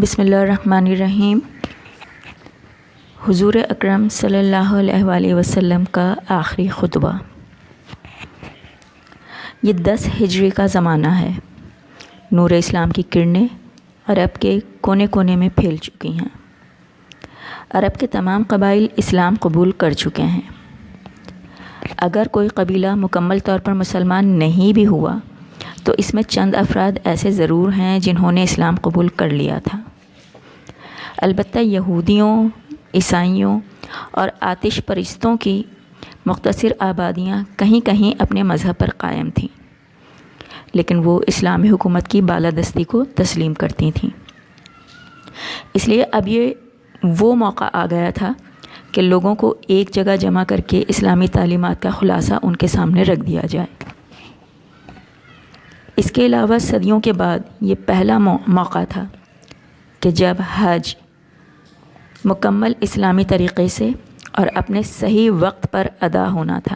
بسم اللہ الرحمن الرحیم۔ حضور اکرم صلی اللہ علیہ وآلہ وسلم کا آخری خطبہ۔ یہ 10 ہجری کا زمانہ ہے۔ نور اسلام کی کرنیں عرب کے کونے کونے میں پھیل چکی ہیں۔ عرب کے تمام قبائل اسلام قبول کر چکے ہیں۔ اگر کوئی قبیلہ مکمل طور پر مسلمان نہیں بھی ہوا تو اس میں چند افراد ایسے ضرور ہیں جنہوں نے اسلام قبول کر لیا تھا۔ البتہ یہودیوں، عیسائیوں اور آتش پرستوں کی مختصر آبادیاں کہیں کہیں اپنے مذہب پر قائم تھیں، لیکن وہ اسلامی حکومت کی بالادستی کو تسلیم کرتی تھیں۔ اس لیے اب یہ وہ موقع آ گیا تھا کہ لوگوں کو ایک جگہ جمع کر کے اسلامی تعلیمات کا خلاصہ ان کے سامنے رکھ دیا جائے۔ اس کے علاوہ صدیوں کے بعد یہ پہلا موقع تھا کہ جب حج مکمل اسلامی طریقے سے اور اپنے صحیح وقت پر ادا ہونا تھا۔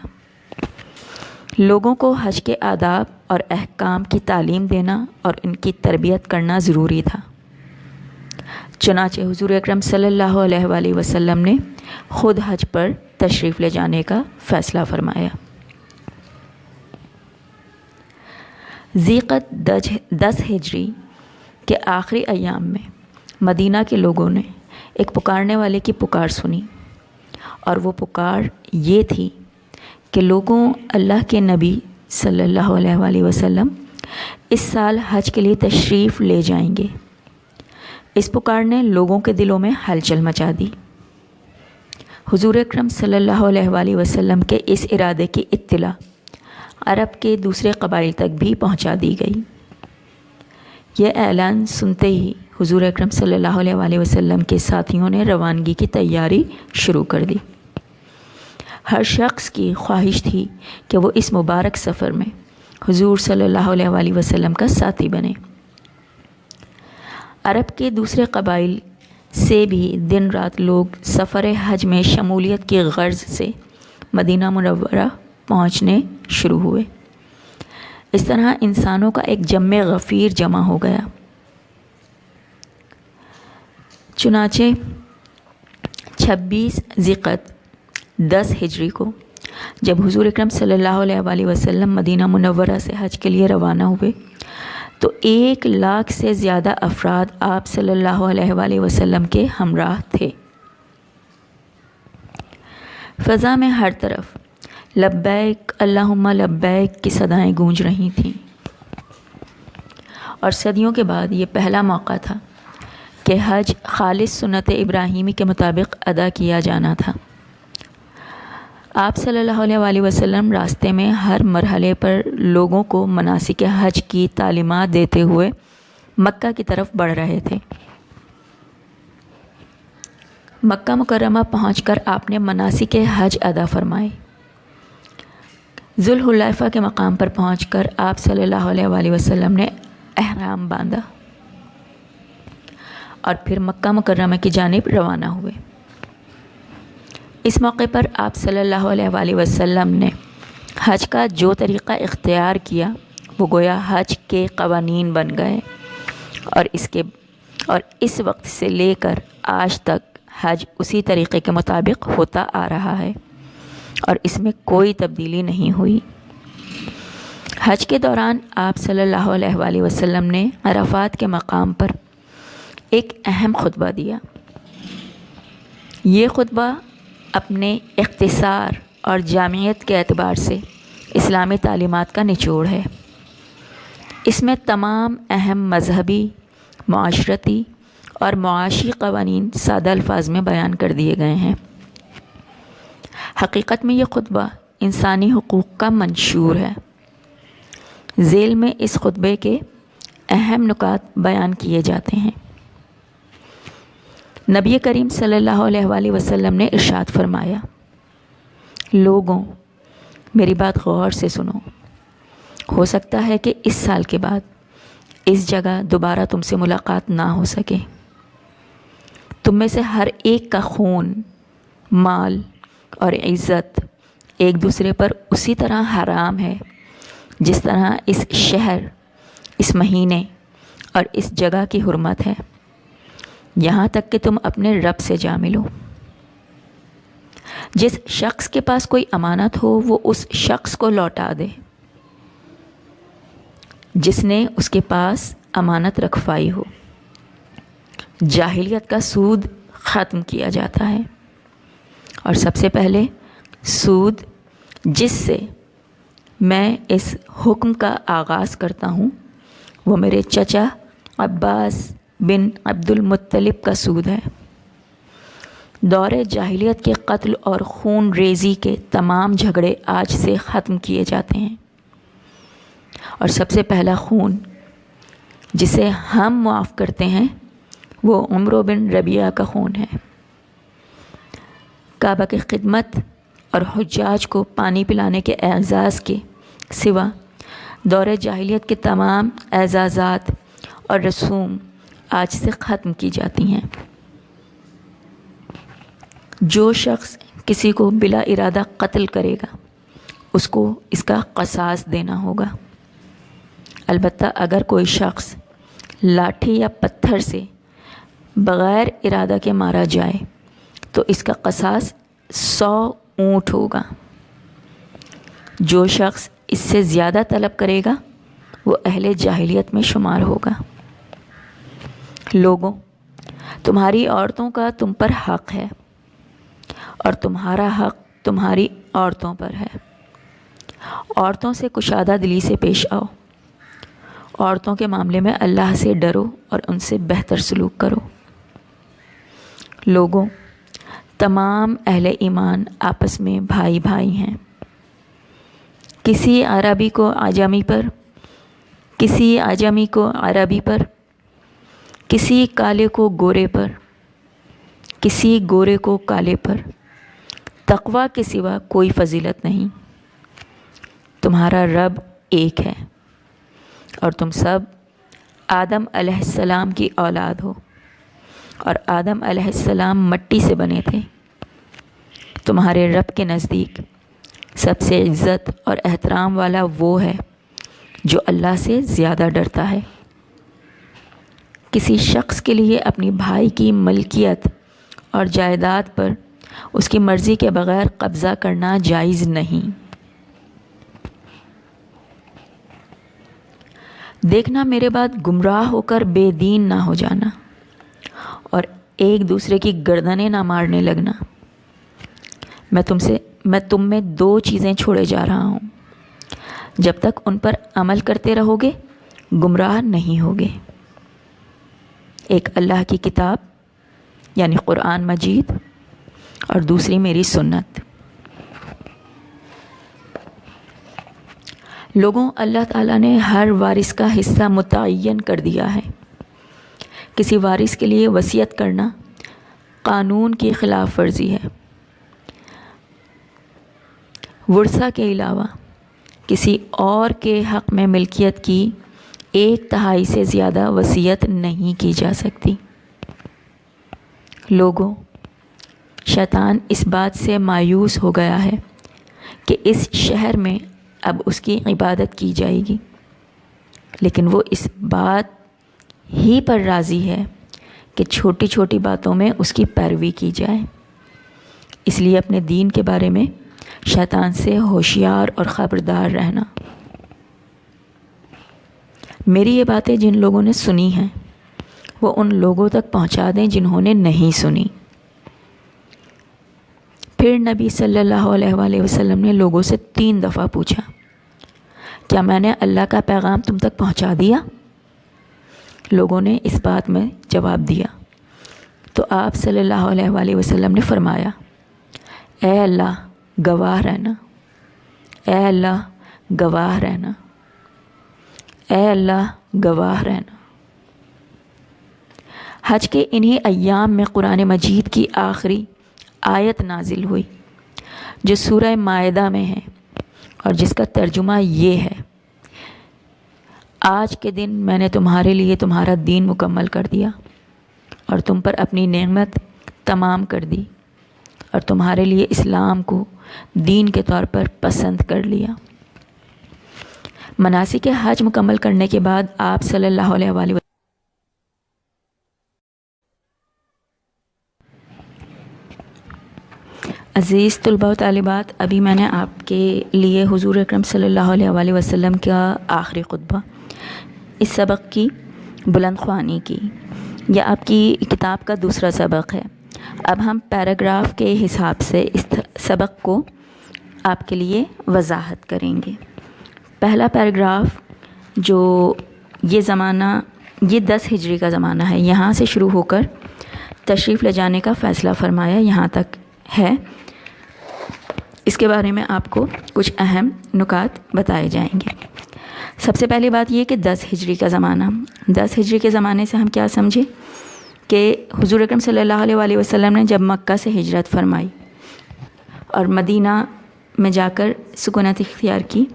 لوگوں کو حج کے آداب اور احکام کی تعلیم دینا اور ان کی تربیت کرنا ضروری تھا۔ چنانچہ حضور اکرم صلی اللہ علیہ وآلہ وسلم نے خود حج پر تشریف لے جانے کا فیصلہ فرمایا۔ ذیقعد 10 ہجری کے آخری ایام میں مدینہ کے لوگوں نے ایک پکارنے والے کی پکار سنی، اور وہ پکار یہ تھی کہ لوگوں، اللہ کے نبی صلی اللہ علیہ وآلہ وسلم اس سال حج کے لیے تشریف لے جائیں گے۔ اس پکار نے لوگوں کے دلوں میں ہلچل مچا دی۔ حضور اکرم صلی اللہ علیہ وآلہ وسلم کے اس ارادے کی اطلاع عرب کے دوسرے قبائل تک بھی پہنچا دی گئی۔ یہ اعلان سنتے ہی حضور اکرم صلی اللہ علیہ وآلہ وسلم کے ساتھیوں نے روانگی کی تیاری شروع کر دی۔ ہر شخص کی خواہش تھی کہ وہ اس مبارک سفر میں حضور صلی اللہ علیہ وآلہ وسلم کا ساتھی بنے۔ عرب کے دوسرے قبائل سے بھی دن رات لوگ سفر حج میں شمولیت کی غرض سے مدینہ منورہ پہنچنے شروع ہوئے۔ اس طرح انسانوں کا ایک جمع غفیر جمع ہو گیا۔ چنانچہ 26 ذیقعد 10 ہجری کو جب حضور اکرم صلی اللہ علیہ وآلہ وسلم مدینہ منورہ سے حج کے لیے روانہ ہوئے تو 1 لاکھ سے زیادہ افراد آپ صلی اللہ علیہ وآلہ وسلم کے ہمراہ تھے۔ فضا میں ہر طرف لبیک اللہم لبیک کی صدائیں گونج رہی تھیں، اور صدیوں کے بعد یہ پہلا موقع تھا کہ حج خالص سنت ابراہیمی کے مطابق ادا کیا جانا تھا۔ آپ صلی اللہ علیہ وآلہ وسلم راستے میں ہر مرحلے پر لوگوں کو مناسک حج کی تعلیمات دیتے ہوئے مکہ کی طرف بڑھ رہے تھے۔ مکہ مکرمہ پہنچ کر آپ نے مناسک حج ادا فرمائے۔ ذوالحلیفہ کے مقام پر پہنچ کر آپ صلی اللہ علیہ وآلہ وسلم نے احرام باندھا اور پھر مکہ مکرمہ کی جانب روانہ ہوئے۔ اس موقع پر آپ صلی اللہ علیہ وآلہ وسلم نے حج کا جو طریقہ اختیار کیا وہ گویا حج کے قوانین بن گئے، اور اس وقت سے لے کر آج تک حج اسی طریقے کے مطابق ہوتا آ رہا ہے، اور اس میں کوئی تبدیلی نہیں ہوئی۔ حج کے دوران آپ صلی اللہ علیہ وآلہ وسلم نے عرفات کے مقام پر ایک اہم خطبہ دیا۔ یہ خطبہ اپنے اختصار اور جامعیت کے اعتبار سے اسلامی تعلیمات کا نچوڑ ہے۔ اس میں تمام اہم مذہبی، معاشرتی اور معاشی قوانین سادہ الفاظ میں بیان کر دیے گئے ہیں۔ حقیقت میں یہ خطبہ انسانی حقوق کا منشور ہے۔ ذیل میں اس خطبے کے اہم نکات بیان کیے جاتے ہیں۔ نبی کریم صلی اللہ علیہ وآلہ وسلم نے ارشاد فرمایا، لوگوں، میری بات غور سے سنو۔ ہو سکتا ہے کہ اس سال کے بعد اس جگہ دوبارہ تم سے ملاقات نہ ہو سکے۔ تم میں سے ہر ایک کا خون، مال اور عزت ایک دوسرے پر اسی طرح حرام ہے جس طرح اس شہر، اس مہینے اور اس جگہ کی حرمت ہے۔ یہاں تک کہ تم اپنے رب سے جا ملو۔ جس شخص کے پاس کوئی امانت ہو وہ اس شخص کو لوٹا دے جس نے اس کے پاس امانت رکھوائی ہو۔ جاہلیت کا سود ختم کیا جاتا ہے، اور سب سے پہلے سود جس سے میں اس حکم کا آغاز کرتا ہوں وہ میرے چچا عباس بن عبد المطلب کا سود ہے۔ دور جاہلیت کے قتل اور خون ریزی کے تمام جھگڑے آج سے ختم کیے جاتے ہیں، اور سب سے پہلا خون جسے ہم معاف کرتے ہیں وہ عمرو بن ربیعہ کا خون ہے۔ کعبہ کی خدمت اور حجاج کو پانی پلانے کے اعزاز کے سوا دور جاہلیت کے تمام اعزازات اور رسوم آج سے ختم کی جاتی ہیں۔ جو شخص کسی کو بلا ارادہ قتل کرے گا اس کو اس کا قصاص دینا ہوگا، البتہ اگر کوئی شخص لاٹھی یا پتھر سے بغیر ارادہ کے مارا جائے تو اس کا قصاص 100 اونٹ ہوگا۔ جو شخص اس سے زیادہ طلب کرے گا وہ اہل جاہلیت میں شمار ہوگا۔ لوگوں، تمہاری عورتوں کا تم پر حق ہے اور تمہارا حق تمہاری عورتوں پر ہے۔ عورتوں سے کشادہ دلی سے پیش آؤ۔ عورتوں کے معاملے میں اللہ سے ڈرو اور ان سے بہتر سلوک کرو۔ لوگوں، تمام اہل ایمان آپس میں بھائی بھائی ہیں۔ کسی عربی کو عجمی پر، کسی عجمی کو عربی پر، کسی کالے کو گورے پر، کسی گورے کو کالے پر تقویٰ کے سوا کوئی فضیلت نہیں۔ تمہارا رب ایک ہے اور تم سب آدم علیہ السلام کی اولاد ہو، اور آدم علیہ السلام مٹی سے بنے تھے۔ تمہارے رب کے نزدیک سب سے عزت اور احترام والا وہ ہے جو اللہ سے زیادہ ڈرتا ہے۔ کسی شخص کے لیے اپنی بھائی کی ملکیت اور جائیداد پر اس کی مرضی کے بغیر قبضہ کرنا جائز نہیں۔ دیکھنا میرے بعد گمراہ ہو کر بے دین نہ ہو جانا اور ایک دوسرے کی گردنیں نہ مارنے لگنا۔ میں تم میں 2 چیزیں چھوڑے جا رہا ہوں، جب تک ان پر عمل کرتے رہو گے گمراہ نہیں ہوگے۔ ایک اللہ کی کتاب یعنی قرآن مجید، اور دوسری میری سنت۔ لوگوں، اللہ تعالیٰ نے ہر وارث کا حصہ متعین کر دیا ہے۔ کسی وارث کے لیے وصیت کرنا قانون کی خلاف ورزی ہے۔ ورثہ کے علاوہ کسی اور کے حق میں ملکیت کی 1/3 سے زیادہ وصیت نہیں کی جا سکتی۔ لوگوں، شیطان اس بات سے مایوس ہو گیا ہے کہ اس شہر میں اب اس کی عبادت کی جائے گی، لیکن وہ اس بات ہی پر راضی ہے کہ چھوٹی چھوٹی باتوں میں اس کی پیروی کی جائے۔ اس لیے اپنے دین کے بارے میں شیطان سے ہوشیار اور خبردار رہنا۔ میری یہ باتیں جن لوگوں نے سنی ہیں وہ ان لوگوں تک پہنچا دیں جنہوں نے نہیں سنی۔ پھر نبی صلی اللہ علیہ وآلہ وسلم نے لوگوں سے 3 دفعہ پوچھا، کیا میں نے اللہ کا پیغام تم تک پہنچا دیا؟ لوگوں نے اس بات میں جواب دیا تو آپ صلی اللہ علیہ وآلہ وسلم نے فرمایا، اے اللہ گواہ رہنا، اے اللہ گواہ رہنا، اے اللہ گواہ رہنا۔ حج کے انہی ایام میں قرآن مجید کی آخری آیت نازل ہوئی جو سورہ مائدہ میں ہے اور جس کا ترجمہ یہ ہے، آج کے دن میں نے تمہارے لیے تمہارا دین مکمل کر دیا اور تم پر اپنی نعمت تمام کر دی اور تمہارے لیے اسلام کو دین کے طور پر پسند کر لیا۔ مناسک حج مکمل کرنے کے بعد آپ صلی اللہ علیہ وآلہ عزیز طلباء و طالبات، ابھی میں نے آپ کے لیے حضور اکرم صلی اللہ علیہ وآلہ وسلم کا آخری خطبہ اس سبق کی بلند خوانی کی. یہ آپ کی کتاب کا دوسرا سبق ہے. اب ہم پیراگراف کے حساب سے اس سبق کو آپ کے لیے وضاحت کریں گے. پہلا پیراگراف جو یہ 10 ہجری کا زمانہ ہے، یہاں سے شروع ہو کر تشریف لے جانے کا فیصلہ فرمایا یہاں تک ہے. اس کے بارے میں آپ کو کچھ اہم نکات بتائے جائیں گے. سب سے پہلی بات یہ کہ 10 ہجری کا زمانہ، 10 ہجری کے زمانے سے ہم کیا سمجھے کہ حضور اکرم صلی اللہ علیہ وآلہ وسلم نے جب مکہ سے ہجرت فرمائی اور مدینہ میں جا کر سکونت اختیار کی،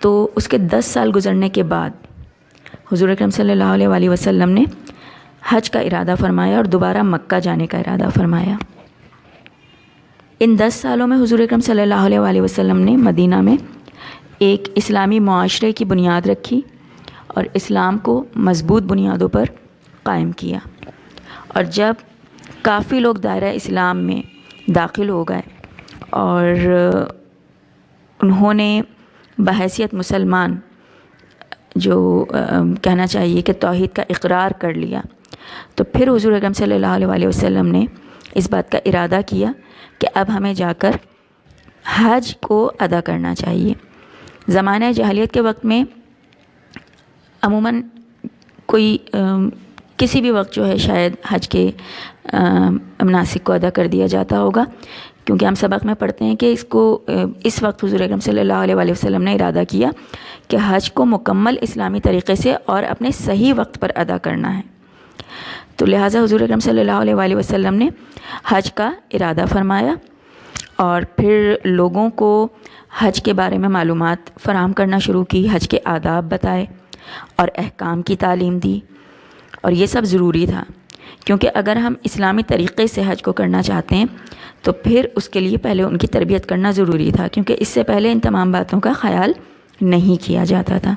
تو اس کے 10 سال گزرنے کے بعد حضور اکرم صلی اللہ علیہ وآلہ وسلم نے حج کا ارادہ فرمایا اور دوبارہ مکہ جانے کا ارادہ فرمایا. ان 10 سالوں میں حضور اکرم صلی اللہ علیہ وآلہ وسلم نے مدینہ میں ایک اسلامی معاشرے کی بنیاد رکھی اور اسلام کو مضبوط بنیادوں پر قائم کیا. اور جب کافی لوگ دائرہ اسلام میں داخل ہو گئے اور انہوں نے بحیثیت مسلمان جو کہنا چاہیے کہ توحید کا اقرار کر لیا، تو پھر حضور اکرم صلی اللہ علیہ وآلہ وسلم نے اس بات کا ارادہ کیا کہ اب ہمیں جا کر حج کو ادا کرنا چاہیے. زمانہ جاہلیت کے وقت میں عموماً کوئی کسی بھی وقت جو ہے شاید حج کے مناسک کو ادا کر دیا جاتا ہوگا، کیونکہ ہم سبق میں پڑھتے ہیں کہ اس وقت حضور اکرم صلی اللہ علیہ وآلہ وسلم نے ارادہ کیا کہ حج کو مکمل اسلامی طریقے سے اور اپنے صحیح وقت پر ادا کرنا ہے. تو لہٰذا حضور اکرم صلی اللہ علیہ وآلہ وسلم نے حج کا ارادہ فرمایا اور پھر لوگوں کو حج کے بارے میں معلومات فراہم کرنا شروع کی، حج کے آداب بتائے اور احکام کی تعلیم دی. اور یہ سب ضروری تھا، کیونکہ اگر ہم اسلامی طریقے سے حج کو کرنا چاہتے ہیں تو پھر اس کے لیے پہلے ان کی تربیت کرنا ضروری تھا، کیونکہ اس سے پہلے ان تمام باتوں کا خیال نہیں کیا جاتا تھا.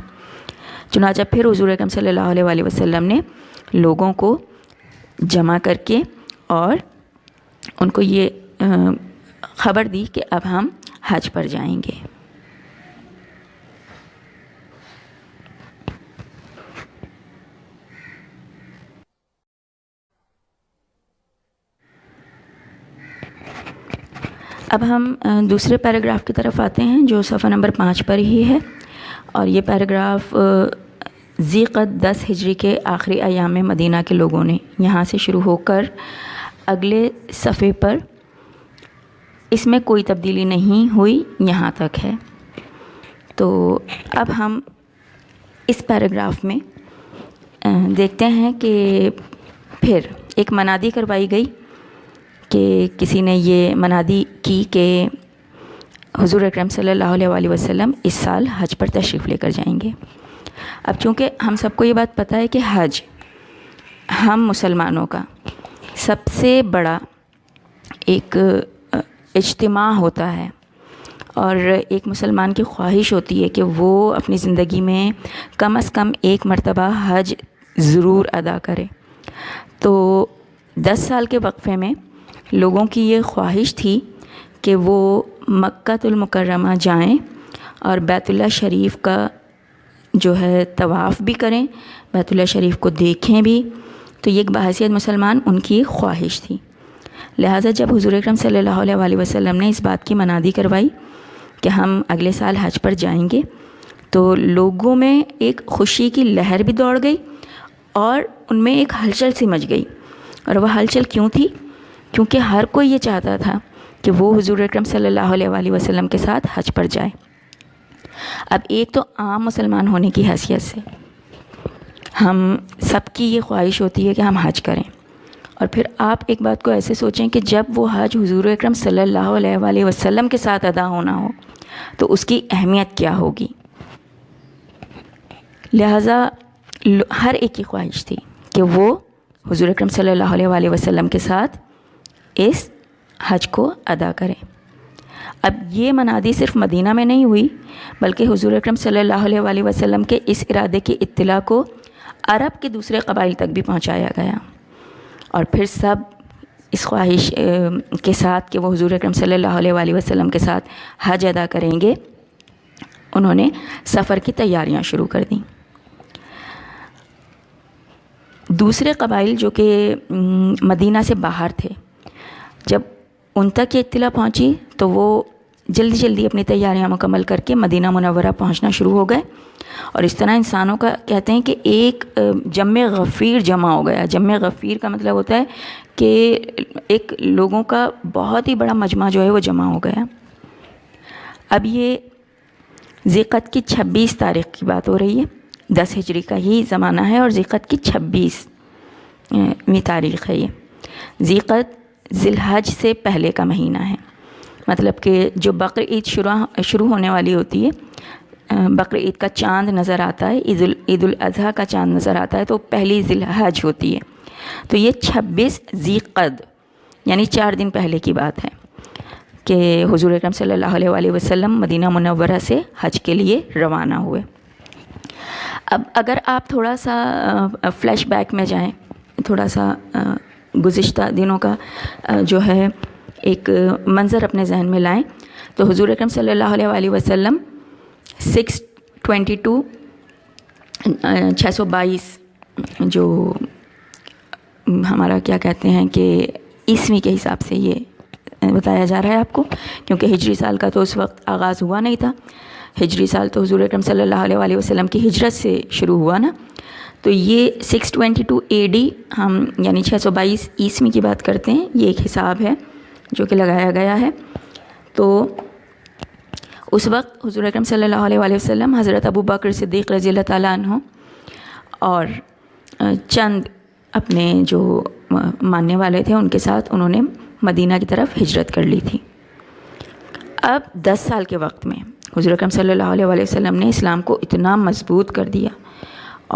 چنانچہ پھر حضور اکرم صلی اللہ علیہ وآلہ وسلم نے لوگوں کو جمع کر کے اور ان کو یہ خبر دی کہ اب ہم حج پر جائیں گے. اب ہم دوسرے پیراگراف کی طرف آتے ہیں جو صفحہ نمبر 5 پر ہی ہے، اور یہ پیراگراف ذی قعدہ 10 ہجری کے آخری ایام میں مدینہ کے لوگوں نے، یہاں سے شروع ہو کر اگلے صفحے پر اس میں کوئی تبدیلی نہیں ہوئی یہاں تک ہے. تو اب ہم اس پیراگراف میں دیکھتے ہیں کہ پھر ایک منادی کروائی گئی کہ کسی نے یہ منادی کی کہ حضور اکرم صلی اللہ علیہ وآلہ وسلم اس سال حج پر تشریف لے کر جائیں گے. اب چونکہ ہم سب کو یہ بات پتہ ہے کہ حج ہم مسلمانوں کا سب سے بڑا ایک اجتماع ہوتا ہے، اور ایک مسلمان کی خواہش ہوتی ہے کہ وہ اپنی زندگی میں کم از کم ایک مرتبہ حج ضرور ادا کرے. تو 10 سال کے وقفے میں لوگوں کی یہ خواہش تھی کہ وہ مکۃ المکرمہ جائیں اور بیت اللہ شریف کا جو ہے طواف بھی کریں، بیت اللہ شریف کو دیکھیں بھی. تو یہ ایک بحیثیت مسلمان ان کی خواہش تھی. لہٰذا جب حضور اکرم صلی اللہ علیہ وآلہ وسلم نے اس بات کی منادی کروائی کہ ہم اگلے سال حج پر جائیں گے، تو لوگوں میں ایک خوشی کی لہر بھی دوڑ گئی اور ان میں ایک ہلچل سی مچ گئی. اور وہ ہلچل کیوں تھی؟ کیونکہ ہر کوئی یہ چاہتا تھا کہ وہ حضور اکرم صلی اللہ علیہ وآلہ وسلم کے ساتھ حج پر جائے. اب ایک تو عام مسلمان ہونے کی حیثیت سے ہم سب کی یہ خواہش ہوتی ہے کہ ہم حج کریں، اور پھر آپ ایک بات کو ایسے سوچیں کہ جب وہ حج حضور اکرم صلی اللہ علیہ وآلہ وسلم کے ساتھ ادا ہونا ہو تو اس کی اہمیت کیا ہوگی. لہٰذا ہر ایک کی خواہش تھی کہ وہ حضور اکرم صلی اللہ علیہ وآلہ وسلم کے ساتھ اس حج کو ادا کریں. اب یہ منادی صرف مدینہ میں نہیں ہوئی، بلکہ حضور اکرم صلی اللہ علیہ وآلہ وسلم کے اس ارادے کی اطلاع کو عرب کے دوسرے قبائل تک بھی پہنچایا گیا، اور پھر سب اس خواہش کے ساتھ کہ وہ حضور اکرم صلی اللہ علیہ وسلم کے ساتھ حج ادا کریں گے، انہوں نے سفر کی تیاریاں شروع کر دیں۔ دوسرے قبائل جو کہ مدینہ سے باہر تھے، جب ان تک یہ اطلاع پہنچی تو وہ جلدی جلدی اپنی تیاریاں مکمل کر کے مدینہ منورہ پہنچنا شروع ہو گئے، اور اس طرح انسانوں کا کہتے ہیں کہ ایک جمع غفیر جمع ہو گیا۔ جمع غفیر کا مطلب ہوتا ہے کہ ایک لوگوں کا بہت ہی بڑا مجمع جو ہے وہ جمع ہو گیا۔ اب یہ ذی القعدہ کی 26 تاریخ کی بات ہو رہی ہے، 10 ہجری کا ہی زمانہ ہے، اور ذی القعدہ کی 26ویں تاریخ ہے۔ یہ ذی القعدہ ذی الحج سے پہلے کا مہینہ ہے، مطلب کہ جو بقر عید شروع ہونے والی ہوتی ہے، بقر عید کا چاند نظر آتا ہے، عید الاضحیٰ کا چاند نظر آتا ہے، تو پہلی ذی الحج ہوتی ہے۔ تو یہ 26 ذی القعدہ یعنی 4 دن پہلے کی بات ہے کہ حضور اکرم صلی اللہ علیہ وسلم مدینہ منورہ سے حج کے لیے روانہ ہوئے۔ اب اگر آپ تھوڑا سا فلیش بیک میں جائیں، تھوڑا سا گزشتہ دنوں کا جو ہے ایک منظر اپنے ذہن میں لائیں، تو حضور اکرم صلی اللہ علیہ وسلم 622 جو ہمارا کیا کہتے ہیں کہ عیسوی کے حساب سے یہ بتایا جا رہا ہے آپ کو، کیونکہ ہجری سال کا تو اس وقت آغاز ہوا نہیں تھا۔ ہجری سال تو حضور اکرم صلی اللہ علیہ وسلم کی ہجرت سے شروع ہوا نا، تو یہ 622 AD ہم یعنی 622 عیسوی کی بات کرتے ہیں، یہ ایک حساب ہے جو کہ لگایا گیا ہے۔ تو اس وقت حضور اکرم صلی اللہ علیہ وسلم حضرت ابو بکر صدیق رضی اللہ تعالیٰ عنہ اور چند اپنے جو ماننے والے تھے ان کے ساتھ انہوں نے مدینہ کی طرف ہجرت کر لی تھی۔ اب 10 سال کے وقت میں حضور اکرم صلی اللہ علیہ وسلم نے اسلام کو اتنا مضبوط کر دیا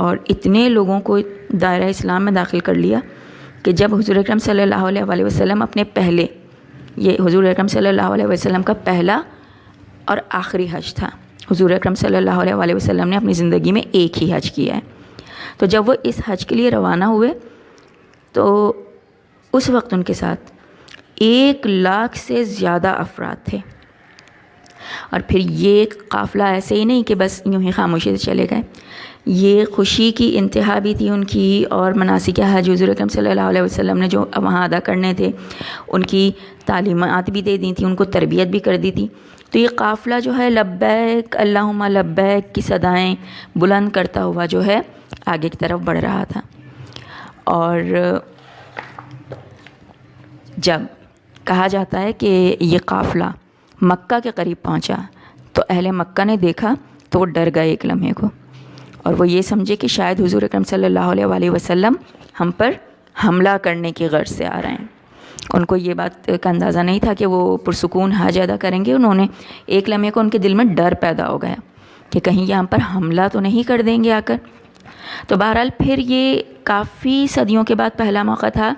اور اتنے لوگوں کو دائرہ اسلام میں داخل کر لیا کہ جب حضور اکرم صلی اللہ علیہ وسلم اپنے پہلے، یہ حضور اکرم صلی اللہ علیہ وسلم کا پہلا اور آخری حج تھا، حضور اکرم صلی اللہ علیہ وسلم نے اپنی زندگی میں ایک ہی حج کیا ہے، تو جب وہ اس حج کے لیے روانہ ہوئے تو اس وقت ان کے ساتھ 1 لاکھ سے زیادہ افراد تھے، اور پھر یہ قافلہ ایسے ہی نہیں کہ بس یوں ہی خاموشی سے چلے گئے، یہ خوشی کی انتہا بھی تھی ان کی، اور مناسک حج حضور اکرم صلی اللہ علیہ وسلم نے جو وہاں ادا کرنے تھے ان کی تعلیمات بھی دے دی تھیں، ان کو تربیت بھی کر دی تھی۔ تو یہ قافلہ جو ہے لبیک اللہم لبیک کی صدائیں بلند کرتا ہوا جو ہے آگے کی طرف بڑھ رہا تھا، اور جب کہا جاتا ہے کہ یہ قافلہ مکہ کے قریب پہنچا تو اہل مکہ نے دیکھا تو وہ ڈر گئے ایک لمحے کو، اور وہ یہ سمجھے کہ شاید حضور اکرم صلی اللہ علیہ وسلم ہم پر حملہ کرنے کی غرض سے آ رہے ہیں۔ ان کو یہ بات کا اندازہ نہیں تھا کہ وہ پرسکون حج ادا کریں گے، انہوں نے ایک لمحے کو ان کے دل میں ڈر پیدا ہو گیا کہ کہیں یہ ہم پر حملہ تو نہیں کر دیں گے آ کر۔ تو بہرحال پھر یہ کافی صدیوں کے بعد پہلا موقع تھا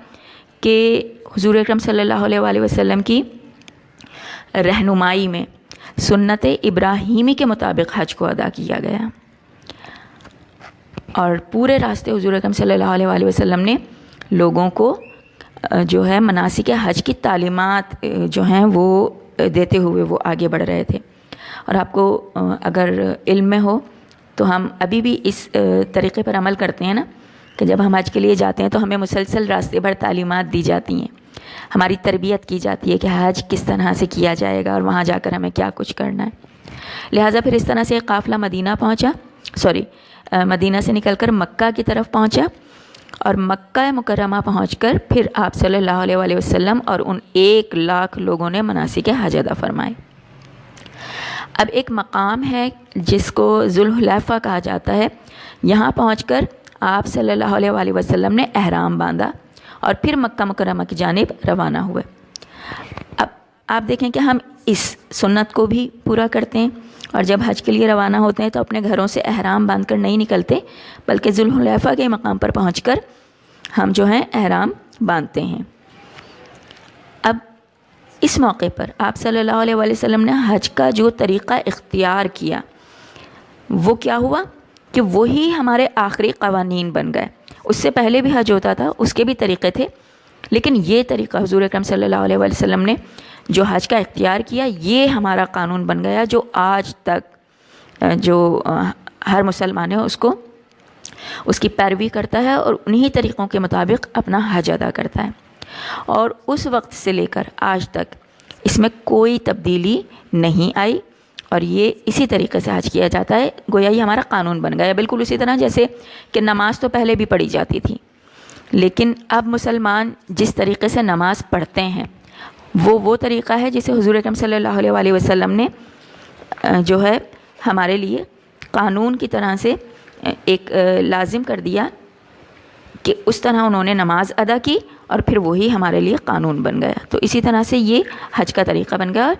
کہ حضور اکرم صلی اللہ علیہ وسلم کی رہنمائی میں سنت ابراہیمی کے مطابق حج کو ادا کیا گیا، اور پورے راستے حضور اکرم صلی اللہ علیہ وسلم نے لوگوں کو جو ہے مناسک حج کی تعلیمات جو ہیں وہ دیتے ہوئے وہ آگے بڑھ رہے تھے۔ اور آپ کو اگر علم میں ہو تو ہم ابھی بھی اس طریقے پر عمل کرتے ہیں نا کہ جب ہم حج کے لیے جاتے ہیں تو ہمیں مسلسل راستے بھر تعلیمات دی جاتی ہیں، ہماری تربیت کی جاتی ہے کہ حج کس طرح سے کیا جائے گا اور وہاں جا کر ہمیں کیا کچھ کرنا ہے۔ لہٰذا پھر اس طرح سے ایک قافلہ مدینہ سے نکل کر مکہ کی طرف پہنچا، اور مکہ مکرمہ پہنچ کر پھر آپ صلی اللہ علیہ وسلم اور ان 1 لاکھ لوگوں نے مناسک حج ادا فرمائے۔ اب ایک مقام ہے جس کو ذوالحلیفہ کہا جاتا ہے، یہاں پہنچ کر آپ صلی اللہ علیہ وسلم نے احرام باندھا اور پھر مکہ مکرمہ کی جانب روانہ ہوئے۔ اب آپ دیکھیں کہ ہم اس سنت کو بھی پورا کرتے ہیں، اور جب حج کے لیے روانہ ہوتے ہیں تو اپنے گھروں سے احرام باندھ کر نہیں نکلتے، بلکہ ذوالحلیفہ کے مقام پر پہنچ کر ہم جو ہیں احرام باندھتے ہیں۔ اب اس موقع پر آپ صلی اللہ علیہ وسلم نے حج کا جو طریقہ اختیار کیا وہ کیا ہوا کہ وہی ہمارے آخری قوانین بن گئے۔ اس سے پہلے بھی حج ہوتا تھا، اس کے بھی طریقے تھے، لیکن یہ طریقہ حضور اکرم صلی اللہ علیہ وآلہ وسلم نے جو حج کا اختیار کیا، یہ ہمارا قانون بن گیا، جو آج تک جو ہر مسلمان ہے اس کی پیروی کرتا ہے اور انہی طریقوں کے مطابق اپنا حج ادا کرتا ہے، اور اس وقت سے لے کر آج تک اس میں کوئی تبدیلی نہیں آئی، اور یہ اسی طریقے سے حج کیا جاتا ہے، گویا یہ ہمارا قانون بن گیا۔ بالکل اسی طرح جیسے کہ نماز تو پہلے بھی پڑھی جاتی تھی، لیکن اب مسلمان جس طریقے سے نماز پڑھتے ہیں وہ طریقہ ہے جسے حضور اکرم صلی اللہ علیہ وآلہ وسلم نے جو ہے ہمارے لیے قانون کی طرح سے ایک لازم کر دیا کہ اس طرح انہوں نے نماز ادا کی، اور پھر وہی ہمارے لیے قانون بن گیا۔ تو اسی طرح سے یہ حج کا طریقہ بن گیا۔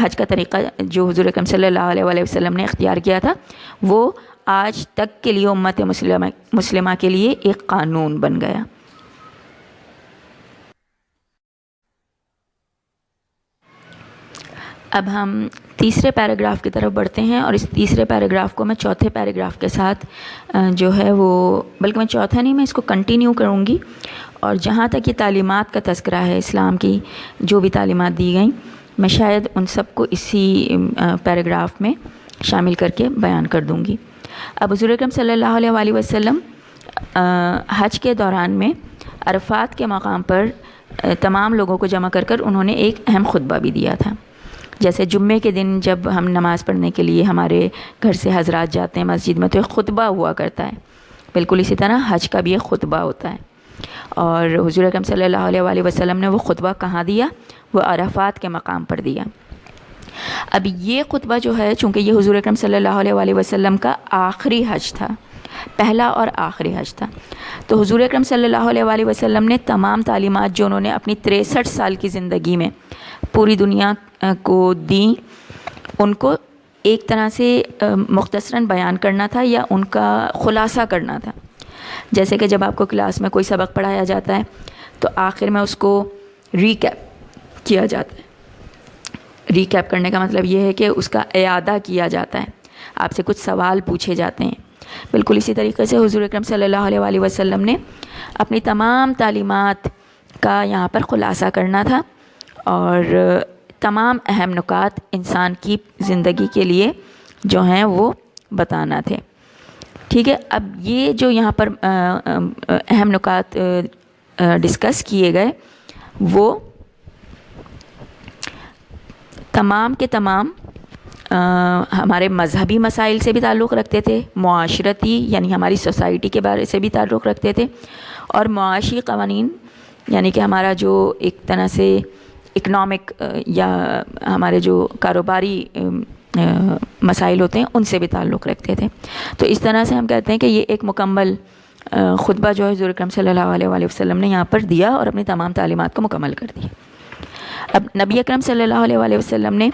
حج کا طریقہ جو حضور اکرم صلی اللہ علیہ وآلہ وسلم نے اختیار کیا تھا، وہ آج تک کے لیے امت مسلمہ کے لیے ایک قانون بن گیا۔ اب ہم تیسرے پیراگراف کی طرف بڑھتے ہیں، اور اس تیسرے پیراگراف کو میں چوتھے پیراگراف کے ساتھ جو ہے وہ، بلکہ میں چوتھا نہیں، میں اس کو کنٹینیو کروں گی، اور جہاں تک یہ تعلیمات کا تذکرہ ہے، اسلام کی جو بھی تعلیمات دی گئیں، میں شاید ان سب کو اسی پیراگراف میں شامل کر کے بیان کر دوں گی۔ اب حضور اکرم صلی اللہ علیہ وآلہ وسلم حج کے دوران میں عرفات کے مقام پر تمام لوگوں کو جمع کر انہوں نے ایک اہم خطبہ بھی دیا تھا۔ جیسے جمعے کے دن جب ہم نماز پڑھنے کے لیے ہمارے گھر سے حضرات جاتے ہیں مسجد میں، تو ایک خطبہ ہوا کرتا ہے، بالکل اسی طرح حج کا بھی ایک خطبہ ہوتا ہے، اور حضور اکرم صلی اللہ علیہ وآلہ وسلم نے وہ خطبہ کہاں دیا؟ وہ عرفات کے مقام پر دیا۔ اب یہ خطبہ جو ہے، چونکہ یہ حضور اکرم صلی اللہ علیہ وآلہ وسلم کا آخری حج تھا، پہلا اور آخری حج تھا، تو حضور اکرم صلی اللہ علیہ وآلہ وسلم نے تمام تعلیمات جو انہوں نے اپنی 63 سال کی زندگی میں پوری دنیا کو دیں، ان کو ایک طرح سے مختصراً بیان کرنا تھا، یا ان کا خلاصہ کرنا تھا۔ جیسے کہ جب آپ کو کلاس میں کوئی سبق پڑھایا جاتا ہے تو آخر میں اس کو ریکیپ کیا جاتا ہے۔ ریکیپ کرنے کا مطلب یہ ہے کہ اس کا اعادہ کیا جاتا ہے، آپ سے کچھ سوال پوچھے جاتے ہیں۔ بالکل اسی طریقے سے حضور اکرم صلی اللہ علیہ وآلہ وسلم نے اپنی تمام تعلیمات کا یہاں پر خلاصہ کرنا تھا، اور تمام اہم نکات انسان کی زندگی کے لیے جو ہیں وہ بتانا تھے۔ ٹھیک ہے، اب یہ جو یہاں پر اہم نکات ڈسکس کیے گئے، وہ تمام کے تمام ہمارے مذہبی مسائل سے بھی تعلق رکھتے تھے، معاشرتی یعنی ہماری سوسائٹی کے بارے سے بھی تعلق رکھتے تھے، اور معاشی قوانین یعنی کہ ہمارا جو ایک طرح سے اکنامک یا ہمارے جو کاروباری مسائل ہوتے ہیں ان سے بھی تعلق رکھتے تھے۔ تو اس طرح سے ہم کہتے ہیں کہ یہ ایک مکمل خطبہ جو ہے حضور اکرم صلی اللہ علیہ وآلہ وسلم نے یہاں پر دیا، اور اپنی تمام تعلیمات کو مکمل کر دیا۔ اب نبی اکرم صلی اللہ علیہ وآلہ وسلم نے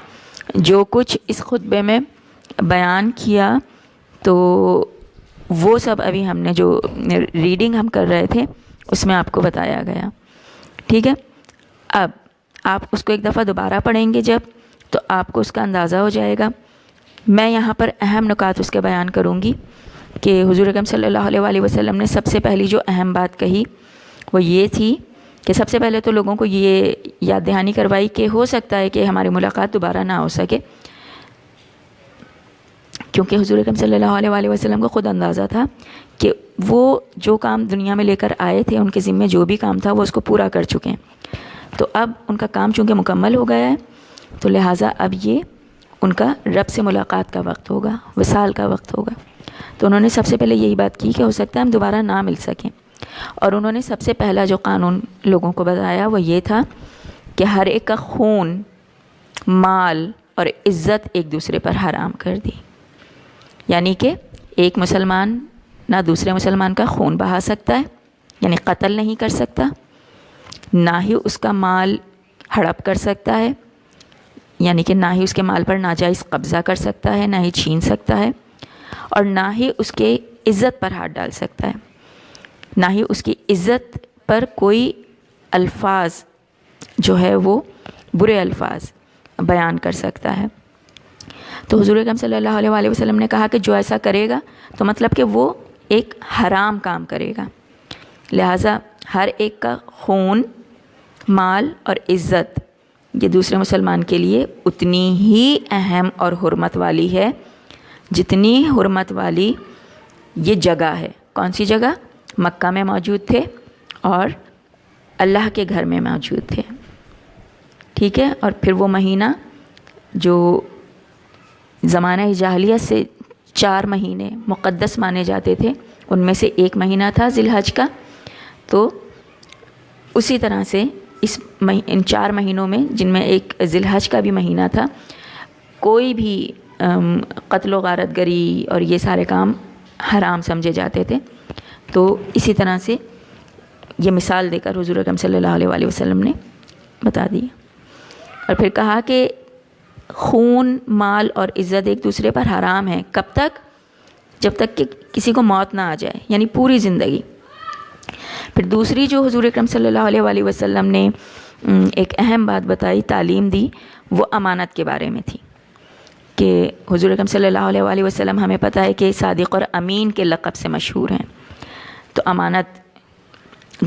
جو کچھ اس خطبے میں بیان کیا، تو وہ سب ابھی ہم نے جو ریڈنگ ہم کر رہے تھے اس میں آپ کو بتایا گیا۔ ٹھیک ہے، اب آپ اس کو ایک دفعہ دوبارہ پڑھیں گے جب، تو آپ کو اس کا اندازہ ہو جائے گا۔ میں یہاں پر اہم نکات اس کے بیان کروں گی کہ حضور اکرم صلی اللہ علیہ وآلہ وسلم نے سب سے پہلی جو اہم بات کہی وہ یہ تھی کہ سب سے پہلے تو لوگوں کو یہ یاد دہانی کروائی کہ ہو سکتا ہے کہ ہماری ملاقات دوبارہ نہ ہو سکے، کیونکہ حضور اکرم صلی اللہ علیہ وآلہ وسلم کو خود اندازہ تھا کہ وہ جو کام دنیا میں لے کر آئے تھے، ان کے ذمے جو بھی کام تھا وہ اس کو پورا کر چکے ہیں، تو اب ان کا کام چونکہ مکمل ہو گیا ہے، تو لہٰذا اب یہ ان کا رب سے ملاقات کا وقت ہوگا، وصال کا وقت ہوگا۔ تو انہوں نے سب سے پہلے یہی بات کی کہ ہو سکتا ہے ہم دوبارہ نہ مل سکیں، اور انہوں نے سب سے پہلا جو قانون لوگوں کو بتایا وہ یہ تھا کہ ہر ایک کا خون، مال اور عزت ایک دوسرے پر حرام کر دی، یعنی کہ ایک مسلمان نہ دوسرے مسلمان کا خون بہا سکتا ہے، یعنی قتل نہیں کر سکتا، نہ ہی اس کا مال ہڑپ کر سکتا ہے، یعنی کہ نہ ہی اس کے مال پر ناجائز قبضہ کر سکتا ہے، نہ ہی چھین سکتا ہے، اور نہ ہی اس کے عزت پر ہاتھ ڈال سکتا ہے، نہ ہی اس کی عزت پر کوئی الفاظ جو ہے وہ برے الفاظ بیان کر سکتا ہے۔ تو حضور اکرم صلی اللہ علیہ وآلہ وسلم نے کہا کہ جو ایسا کرے گا تو مطلب کہ وہ ایک حرام کام کرے گا، لہٰذا ہر ایک کا خون مال اور عزت یہ دوسرے مسلمان کے لیے اتنی ہی اہم اور حرمت والی ہے جتنی حرمت والی یہ جگہ ہے۔ کون سی جگہ؟ مکہ میں موجود تھے اور اللہ کے گھر میں موجود تھے، ٹھیک ہے۔ اور پھر وہ مہینہ جو زمانہ جاہلیت سے 4 مہینے مقدس مانے جاتے تھے، ان میں سے ایک مہینہ تھا ذی الحج کا، تو اسی طرح سے ان 4 مہینوں میں، جن میں ایک ذی الحج کا بھی مہینہ تھا، کوئی بھی قتل و غارت گری اور یہ سارے کام حرام سمجھے جاتے تھے۔ تو اسی طرح سے یہ مثال دے کر حضور اکرم صلی اللہ علیہ وسلم نے بتا دی، اور پھر کہا کہ خون، مال اور عزت ایک دوسرے پر حرام ہے۔ کب تک؟ جب تک کہ کسی کو موت نہ آ جائے، یعنی پوری زندگی۔ پھر دوسری جو حضور اکرم صلی اللہ علیہ وسلم نے ایک اہم بات بتائی، تعلیم دی، وہ امانت کے بارے میں تھی کہ حضور اکرم صلی اللہ علیہ وسلم ہمیں پتہ ہے کہ صادق اور امین کے لقب سے مشہور ہیں، تو امانت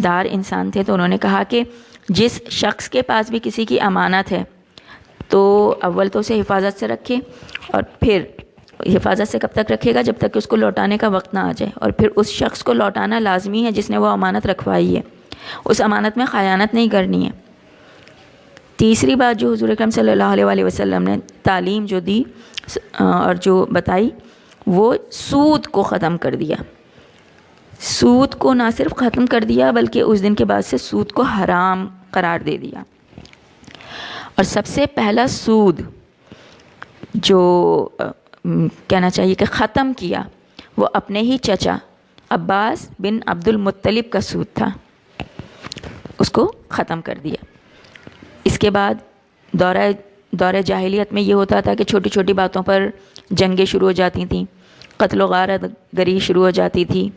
دار انسان تھے۔ تو انہوں نے کہا کہ جس شخص کے پاس بھی کسی کی امانت ہے تو اول تو اسے حفاظت سے رکھے، اور پھر حفاظت سے کب تک رکھے گا؟ جب تک کہ اس کو لوٹانے کا وقت نہ آ جائے، اور پھر اس شخص کو لوٹانا لازمی ہے جس نے وہ امانت رکھوائی ہے، اس امانت میں خیانت نہیں کرنی ہے۔ تیسری بات جو حضور اکرم صلی اللہ علیہ وسلم نے تعلیم جو دی اور جو بتائی، وہ سود کو ختم کر دیا۔ سود کو نہ صرف ختم کر دیا بلکہ اس دن کے بعد سے سود کو حرام قرار دے دیا۔ اور سب سے پہلا سود جو کہنا چاہیے کہ ختم کیا، وہ اپنے ہی چچا عباس بن عبد المطلب کا سود تھا، اس کو ختم کر دیا۔ اس کے بعد دورہ جاہلیت میں یہ ہوتا تھا کہ چھوٹی چھوٹی باتوں پر جنگیں شروع ہو جاتی تھیں، قتل و غارت گری شروع ہو جاتی تھی۔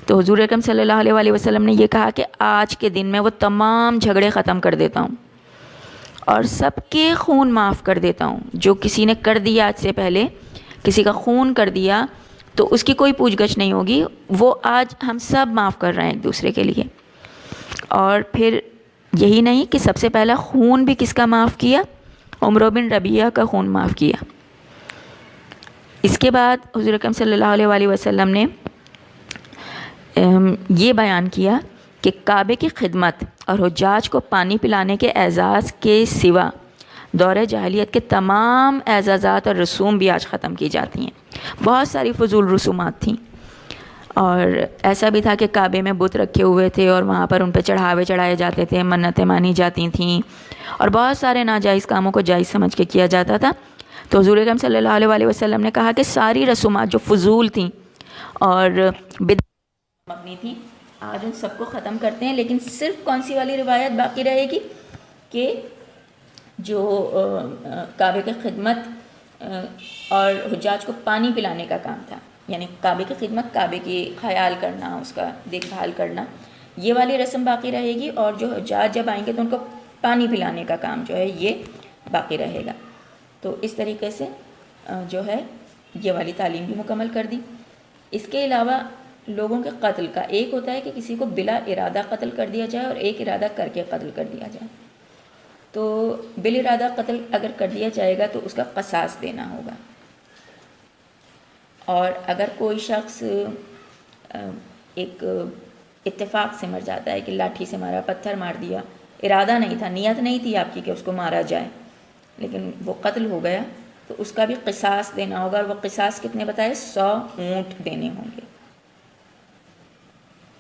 تو حضور اکرم صلی اللہ علیہ وسلم نے یہ کہا کہ آج کے دن میں وہ تمام جھگڑے ختم کر دیتا ہوں اور سب کے خون معاف کر دیتا ہوں۔ جو کسی نے کر دیا آج سے پہلے، کسی کا خون کر دیا، تو اس کی کوئی پوچھ گچھ نہیں ہوگی، وہ آج ہم سب معاف کر رہے ہیں ایک دوسرے کے لیے۔ اور پھر یہی نہیں کہ سب سے پہلا خون بھی کس کا معاف کیا؟ عمرو بن ربیعہ کا خون معاف کیا۔ اس کے بعد حضور اکرم صلی اللہ علیہ وسلم نے یہ بیان کیا کہ کعبے کی خدمت اور حجاج کو پانی پلانے کے اعزاز کے سوا دور جاہلیت کے تمام اعزازات اور رسوم بھی آج ختم کی جاتی ہیں۔ بہت ساری فضول رسومات تھیں، اور ایسا بھی تھا کہ کعبے میں بت رکھے ہوئے تھے اور وہاں پر ان پہ چڑھاوے چڑھائے جاتے تھے، منتیں مانی جاتی تھیں، اور بہت سارے ناجائز کاموں کو جائز سمجھ کے کیا جاتا تھا۔ تو حضور اکرم صلی اللہ علیہ وسلم نے کہا کہ ساری رسومات جو فضول تھیں اور بدعت مبنی تھیں، آج ان سب کو ختم کرتے ہیں، لیکن صرف کون سی والی روایت باقی رہے گی کہ جو کعبے کی خدمت اور حجاج کو پانی پلانے کا کام تھا، یعنی کعبے کی خدمت، کعبے کی خیال کرنا، اس کا دیکھ بھال کرنا، یہ والی رسم باقی رہے گی، اور جو حجاج جب آئیں گے تو ان کو پانی پلانے کا کام جو ہے یہ باقی رہے گا۔ تو اس طریقے سے جو ہے یہ والی تعلیم بھی مکمل کر دی۔ اس کے علاوہ لوگوں کے قتل کا ایک ہوتا ہے کہ کسی کو بلا ارادہ قتل کر دیا جائے، اور ایک ارادہ کر کے قتل کر دیا جائے۔ تو بلا ارادہ قتل اگر کر دیا جائے گا تو اس کا قصاص دینا ہوگا، اور اگر کوئی شخص ایک اتفاق سے مر جاتا ہے کہ لاٹھی سے مارا، پتھر مار دیا، ارادہ نہیں تھا، نیت نہیں تھی آپ کی کہ اس کو مارا جائے، لیکن وہ قتل ہو گیا، تو اس کا بھی قصاص دینا ہوگا، اور وہ قصاص کتنے بتائے؟ 100 اونٹ دینے ہوں گے۔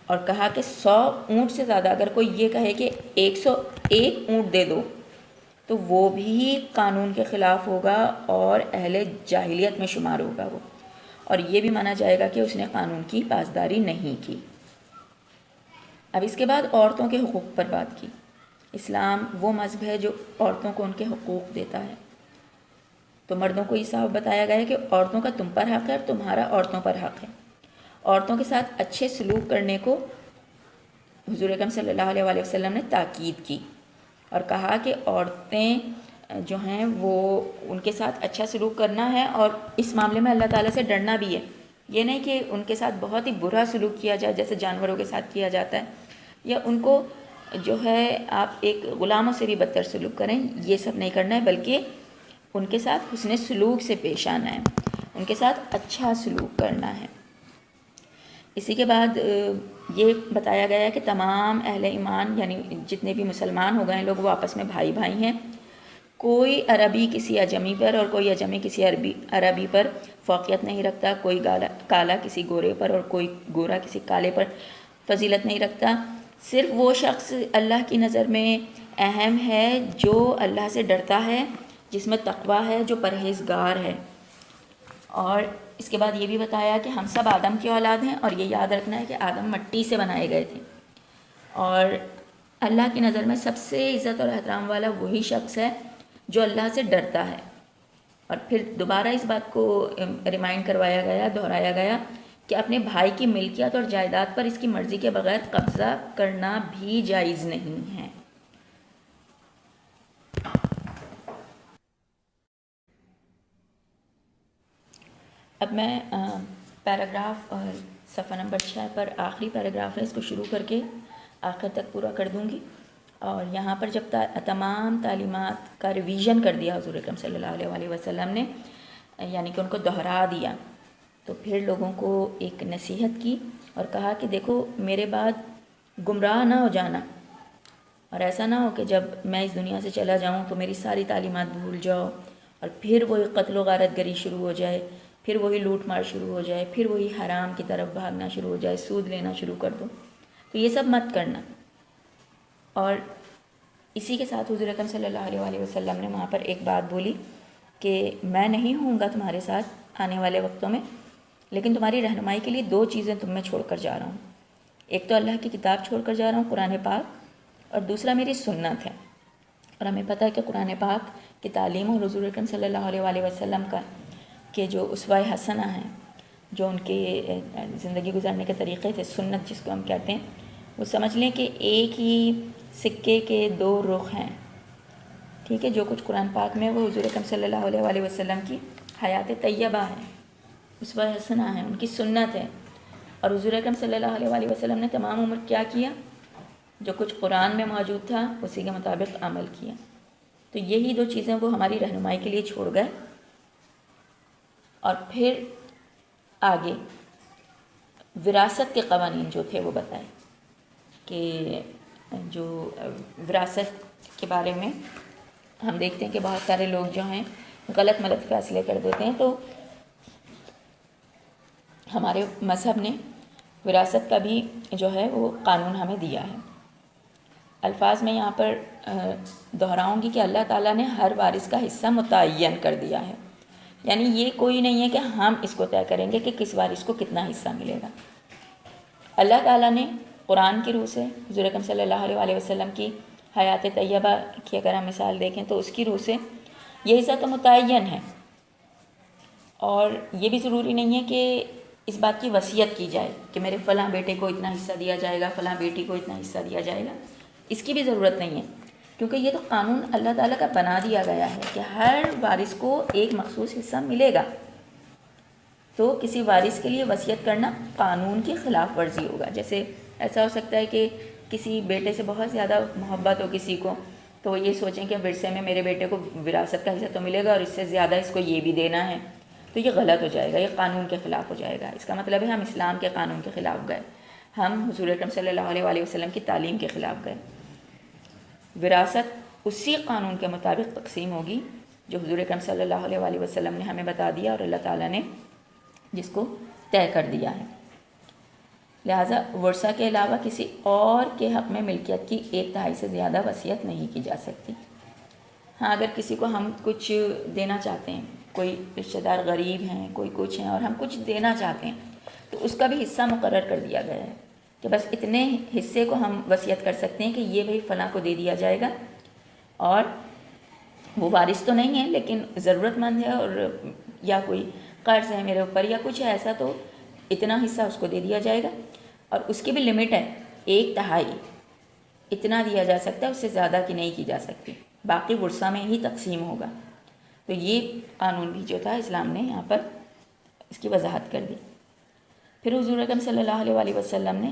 اور کہا کہ 100 اونٹ سے زیادہ اگر کوئی یہ کہے کہ 101 اونٹ دے دو تو وہ بھی قانون کے خلاف ہوگا اور اہل جاہلیت میں شمار ہوگا وہ، اور یہ بھی مانا جائے گا کہ اس نے قانون کی پاسداری نہیں کی۔ اب اس کے بعد عورتوں کے حقوق پر بات کی۔ اسلام وہ مذہب ہے جو عورتوں کو ان کے حقوق دیتا ہے۔ تو مردوں کو یہ صاف بتایا گیا ہے کہ عورتوں کا تم پر حق ہے اور تمہارا عورتوں پر حق ہے۔ عورتوں کے ساتھ اچھے سلوک کرنے کو حضور اکرم صلی اللہ علیہ وسلم نے تاکید کی، اور کہا کہ عورتیں جو ہیں وہ ان کے ساتھ اچھا سلوک کرنا ہے، اور اس معاملے میں اللہ تعالیٰ سے ڈرنا بھی ہے۔ یہ نہیں کہ ان کے ساتھ بہت ہی برا سلوک کیا جائے جیسے جانوروں کے ساتھ کیا جاتا ہے، یا ان کو جو ہے آپ ایک غلاموں سے بھی بدتر سلوک کریں، یہ سب نہیں کرنا ہے، بلکہ ان کے ساتھ حسن سلوک سے پیش آنا ہے، ان کے ساتھ اچھا سلوک کرنا ہے۔ اسی کے بعد یہ بتایا گیا ہے کہ تمام اہل ایمان یعنی جتنے بھی مسلمان ہو گئے ہیں لوگ وہ آپس میں بھائی بھائی ہیں، کوئی عربی کسی اجمی پر اور کوئی اجمی کسی عربی پر فوقیت نہیں رکھتا، کوئی کالا کسی گورے پر اور کوئی گورا کسی کالے پر فضیلت نہیں رکھتا۔ صرف وہ شخص اللہ کی نظر میں اہم ہے جو اللہ سے ڈرتا ہے، جس میں تقویٰ ہے، جو پرہیزگار ہے۔ اور اس کے بعد یہ بھی بتایا کہ ہم سب آدم کی اولاد ہیں، اور یہ یاد رکھنا ہے کہ آدم مٹی سے بنائے گئے تھے، اور اللہ کی نظر میں سب سے عزت اور احترام والا وہی شخص ہے جو اللہ سے ڈرتا ہے۔ اور پھر دوبارہ اس بات کو ریمائنڈ کروایا گیا، دہرایا گیا کہ اپنے بھائی کی ملکیت اور جائیداد پر اس کی مرضی کے بغیر قبضہ کرنا بھی جائز نہیں ہے۔ اب میں پیراگراف صفحہ نمبر 6 پر آخری پیراگراف ہے، اس کو شروع کر کے آخر تک پورا کر دوں گی۔ اور یہاں پر جب تمام تعلیمات کا ریویژن کر دیا حضور اکرم صلی اللہ علیہ وسلم نے، یعنی کہ ان کو دہرا دیا، تو پھر لوگوں کو ایک نصیحت کی اور کہا کہ دیکھو میرے بعد گمراہ نہ ہو جانا، اور ایسا نہ ہو کہ جب میں اس دنیا سے چلا جاؤں تو میری ساری تعلیمات بھول جاؤ، اور پھر وہی قتل و غارت گری شروع ہو جائے، پھر وہی لوٹ مار شروع ہو جائے، پھر وہی حرام کی طرف بھاگنا شروع ہو جائے، سود لینا شروع کر دو، تو یہ سب مت کرنا۔ اور اسی کے ساتھ حضور اکرم صلی اللہ علیہ وسلم نے وہاں پر ایک بات بولی کہ میں نہیں ہوں گا تمہارے ساتھ آنے والے وقتوں میں، لیکن تمہاری رہنمائی کے لیے 2 چیزیں تم میں چھوڑ کر جا رہا ہوں، ایک تو اللہ کی کتاب چھوڑ کر جا رہا ہوں قرآن پاک، اور دوسرا میری سنت ہے۔ اور ہمیں پتہ ہے کہ قرآن پاک کی تعلیم اور حضور اکرم صلی اللہ علیہ وسلم کا کہ جو اسوہ حسنہ ہیں، جو ان کے زندگی گزارنے کے طریقے تھے، سنت جس کو ہم کہتے ہیں، وہ سمجھ لیں کہ ایک ہی سکے کے 2 رخ ہیں، ٹھیک ہے؟ جو کچھ قرآن پاک میں وہ حضور اکرم صلی اللہ علیہ وسلم کی حیات طیبہ ہے، اسوہ حسنہ ہے، ان کی سنت ہے، اور حضور اکرم صلی اللہ علیہ وسلم نے تمام عمر کیا کیا؟ جو کچھ قرآن میں موجود تھا اسی کے مطابق عمل کیا۔ تو یہی 2 چیزیں وہ ہماری رہنمائی کے لیے چھوڑ گئے، اور پھر آگے وراثت کے قوانین جو تھے وہ بتائے کہ جو وراثت کے بارے میں ہم دیکھتے ہیں کہ بہت سارے لوگ جو ہیں غلط ملت فیصلے کر دیتے ہیں، تو ہمارے مذہب نے وراثت کا بھی جو ہے وہ قانون ہمیں دیا ہے۔ الفاظ میں یہاں پر دہراؤں گی کہ اللہ تعالیٰ نے ہر وارث کا حصہ متعین کر دیا ہے، یعنی یہ کوئی نہیں ہے کہ ہم اس کو طے کریں گے کہ کس وارث کو کتنا حصہ ملے گا۔ اللہ تعالیٰ نے قرآن کی روح سے، حضور اکرم صلی اللہ علیہ وسلم کی حیات طیبہ کی اگر ہم مثال دیکھیں تو اس کی روح سے یہ حصہ تو متعین ہے، اور یہ بھی ضروری نہیں ہے کہ اس بات کی وصیت کی جائے کہ میرے فلاں بیٹے کو اتنا حصہ دیا جائے گا، فلاں بیٹی کو اتنا حصہ دیا جائے گا، اس کی بھی ضرورت نہیں ہے، کیونکہ یہ تو قانون اللہ تعالیٰ کا بنا دیا گیا ہے کہ ہر وارث کو ایک مخصوص حصہ ملے گا۔ تو کسی وارث کے لیے وصیت کرنا قانون کی خلاف ورزی ہوگا۔ جیسے ایسا ہو سکتا ہے کہ کسی بیٹے سے بہت زیادہ محبت ہو کسی کو، تو وہ یہ سوچیں کہ ورثے میں میرے بیٹے کو وراثت کا حصہ تو ملے گا اور اس سے زیادہ اس کو یہ بھی دینا ہے، تو یہ غلط ہو جائے گا، یہ قانون کے خلاف ہو جائے گا۔ اس کا مطلب ہے ہم اسلام کے قانون کے خلاف گئے، ہم حضور اکرم صلی اللہ علیہ وسلم کی تعلیم کے خلاف گئے۔ وراثت اسی قانون کے مطابق تقسیم ہوگی جو حضور اکرم صلی اللہ علیہ وسلم نے ہمیں بتا دیا اور اللہ تعالیٰ نے جس کو طے کر دیا ہے۔ لہٰذا ورثہ کے علاوہ کسی اور کے حق میں ملکیت کی 1/3 سے زیادہ وصیت نہیں کی جا سکتی۔ ہاں اگر کسی کو ہم کچھ دینا چاہتے ہیں، کوئی رشتہ دار غریب ہیں، کوئی کچھ ہیں، اور ہم کچھ دینا چاہتے ہیں، تو اس کا بھی حصہ مقرر کر دیا گیا ہے کہ بس اتنے حصے کو ہم وصیت کر سکتے ہیں کہ یہ بھائی فلاں کو دے دیا جائے گا، اور وہ وارث تو نہیں ہے لیکن ضرورت مند ہے اور یا کوئی قرض ہے میرے اوپر یا کچھ ہے ایسا، تو اتنا حصہ اس کو دے دیا جائے گا، اور اس کی بھی لمٹ ہے 1/3 اتنا دیا جا سکتا ہے، اس سے زیادہ کی نہیں کی جا سکتی، باقی ورثہ میں ہی تقسیم ہوگا۔ تو یہ قانون بھی جو تھا اسلام نے یہاں پر اس کی وضاحت کر دی۔ پھر حضور اکرم صلی اللہ علیہ وسلم نے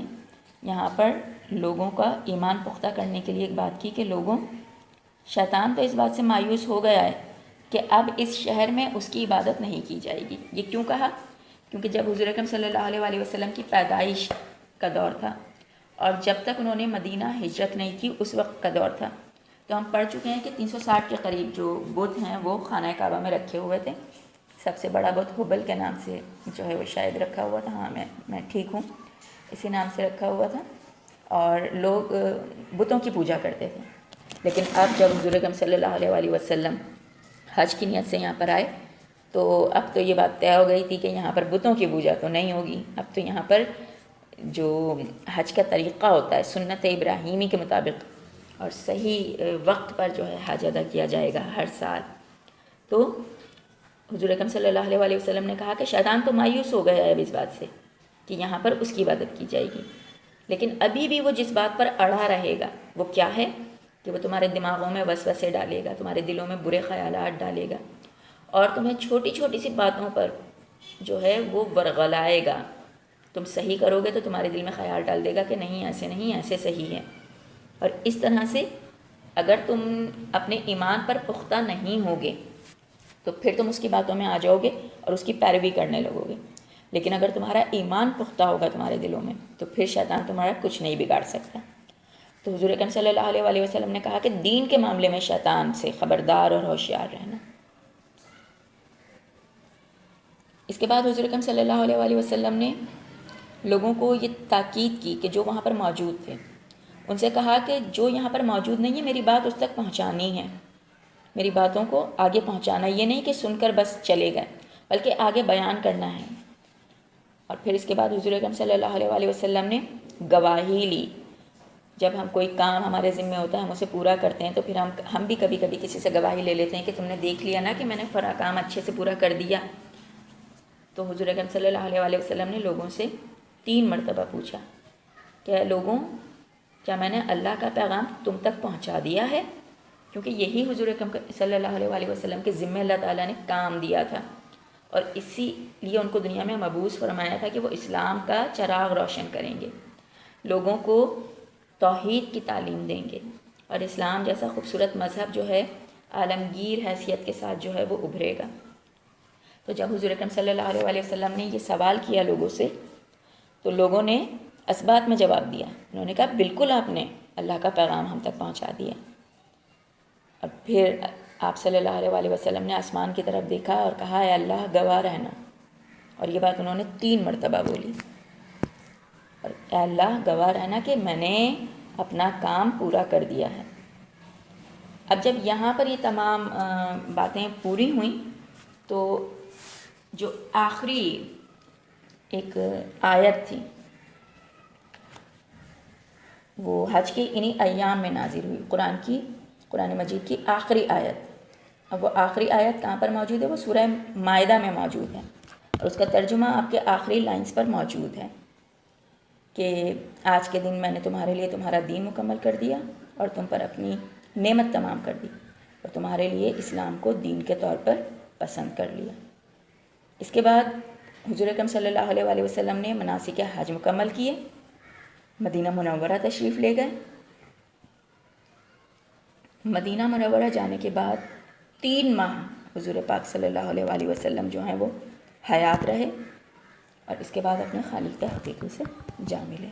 یہاں پر لوگوں کا ایمان پختہ کرنے کے لیے ایک بات کی کہ لوگوں، شیطان تو اس بات سے مایوس ہو گیا ہے کہ اب اس شہر میں اس کی عبادت نہیں کی جائے گی۔ یہ کیوں کہا؟ کیونکہ جب حضور اکرم صلی اللہ علیہ وسلم کی پیدائش کا دور تھا اور جب تک انہوں نے مدینہ ہجرت نہیں کی اس وقت کا دور تھا، تو ہم پڑھ چکے ہیں کہ 360 کے قریب جو بت ہیں وہ خانہ کعبہ میں رکھے ہوئے تھے۔ سب سے بڑا بت حبل کے نام سے جو ہے وہ شاید رکھا ہوا تھا، ہاں میں ٹھیک ہوں، اسی نام سے رکھا ہوا تھا، اور لوگ بتوں کی پوجا کرتے تھے۔ لیکن اب جب حضور اکرم صلی اللہ علیہ وسلم حج کی نیت سے یہاں پر آئے تو اب تو یہ بات طے ہو گئی تھی کہ یہاں پر بتوں کی پوجا تو نہیں ہوگی، اب تو یہاں پر جو حج کا طریقہ ہوتا ہے سنت ابراہیمی کے مطابق اور صحیح وقت پر جو ہے حج ادا کیا جائے گا ہر سال۔ تو حضور اکرم صلی اللہ علیہ وسلم نے کہا کہ شیطان تو مایوس ہو گیا ہے اب اس بات سے کہ یہاں پر اس کی عبادت کی جائے گی، لیکن ابھی بھی وہ جس بات پر اڑا رہے گا وہ کیا ہے کہ وہ تمہارے دماغوں میں وسوسے ڈالے گا، تمہارے دلوں میں برے خیالات ڈالے گا، اور تمہیں چھوٹی چھوٹی سی باتوں پر جو ہے وہ ورغلائے گا۔ تم صحیح کرو گے تو تمہارے دل میں خیال ڈال دے گا کہ نہیں ایسے نہیں، ایسے صحیح ہے، اور اس طرح سے اگر تم اپنے ایمان پر پختہ نہیں ہوگے تو پھر تم اس کی باتوں میں آ جاؤ گے اور اس کی پیروی کرنے لگو گے، لیکن اگر تمہارا ایمان پختہ ہوگا تمہارے دلوں میں تو پھر شیطان تمہارا کچھ نہیں بگاڑ سکتا۔ تو حضور اکرم صلی اللہ علیہ وسلم نے کہا کہ دین کے معاملے میں شیطان سے خبردار اور ہوشیار رہنا۔ اس کے بعد حضور اکرم صلی اللہ علیہ وسلم نے لوگوں کو یہ تاکید کی کہ جو وہاں پر موجود تھے ان سے کہا کہ جو یہاں پر موجود نہیں ہے میری بات اس تک پہنچانی ہے، میری باتوں کو آگے پہنچانا، یہ نہیں کہ سن کر بس چلے گئے بلکہ آگے بیان کرنا ہے۔ اور پھر اس کے بعد حضور اکرم صلی اللہ علیہ وسلم نے گواہی لی۔ جب ہم کوئی کام ہمارے ذمہ ہوتا ہے ہم اسے پورا کرتے ہیں تو پھر ہم بھی کبھی کبھی کسی سے گواہی لے لیتے ہیں کہ تم نے دیکھ لیا نا کہ میں نے فلاں کام اچھے سے پورا کر دیا۔ تو حضور اکرم صلی اللہ علیہ وسلم نے لوگوں سے 3 مرتبہ پوچھا کہ لوگوں، کیا میں نے اللہ کا پیغام تم تک پہنچا دیا ہے؟ کیونکہ یہی حضور اکرم صلی اللہ علیہ وسلم کے ذمہ اللہ تعالیٰ نے کام دیا تھا، اور اسی لیے ان کو دنیا میں مبعوث فرمایا تھا کہ وہ اسلام کا چراغ روشن کریں گے، لوگوں کو توحید کی تعلیم دیں گے، اور اسلام جیسا خوبصورت مذہب جو ہے عالمگیر حیثیت کے ساتھ جو ہے وہ ابھرے گا۔ تو جب حضور اکرم صلی اللہ علیہ وسلم نے یہ سوال کیا لوگوں سے تو لوگوں نے اثبات میں جواب دیا، انہوں نے کہا بالکل آپ نے اللہ کا پیغام ہم تک پہنچا دیا۔ اور پھر آپ صلی اللہ علیہ وسلم نے آسمان کی طرف دیکھا اور کہا اے اللہ گواہ رہنا، اور یہ بات انہوں نے 3 مرتبہ بولی، اور اے اللہ گواہ رہنا کہ میں نے اپنا کام پورا کر دیا ہے۔ اب جب یہاں پر یہ تمام باتیں پوری ہوئیں تو جو آخری ایک آیت تھی وہ حج کے انہی ایام میں نازل ہوئی، قرآن مجید کی آخری آیت۔ اب وہ آخری آیت کہاں پر موجود ہے؟ وہ سورہ مائدہ میں موجود ہے، اور اس کا ترجمہ آپ کے آخری لائنز پر موجود ہے کہ آج کے دن میں نے تمہارے لیے تمہارا دین مکمل کر دیا اور تم پر اپنی نعمت تمام کر دی اور تمہارے لیے اسلام کو دین کے طور پر پسند کر لیا۔ اس کے بعد حضور اکرم صلی اللہ علیہ وسلم نے مناسک حج مکمل کیے، مدینہ منورہ تشریف لے گئے۔ مدینہ منورہ جانے کے بعد 3 ماہ حضور پاک صلی اللہ علیہ وسلم جو ہیں وہ حیات رہے، اور اس کے بعد اپنے خالق حقیقی سے جا ملے۔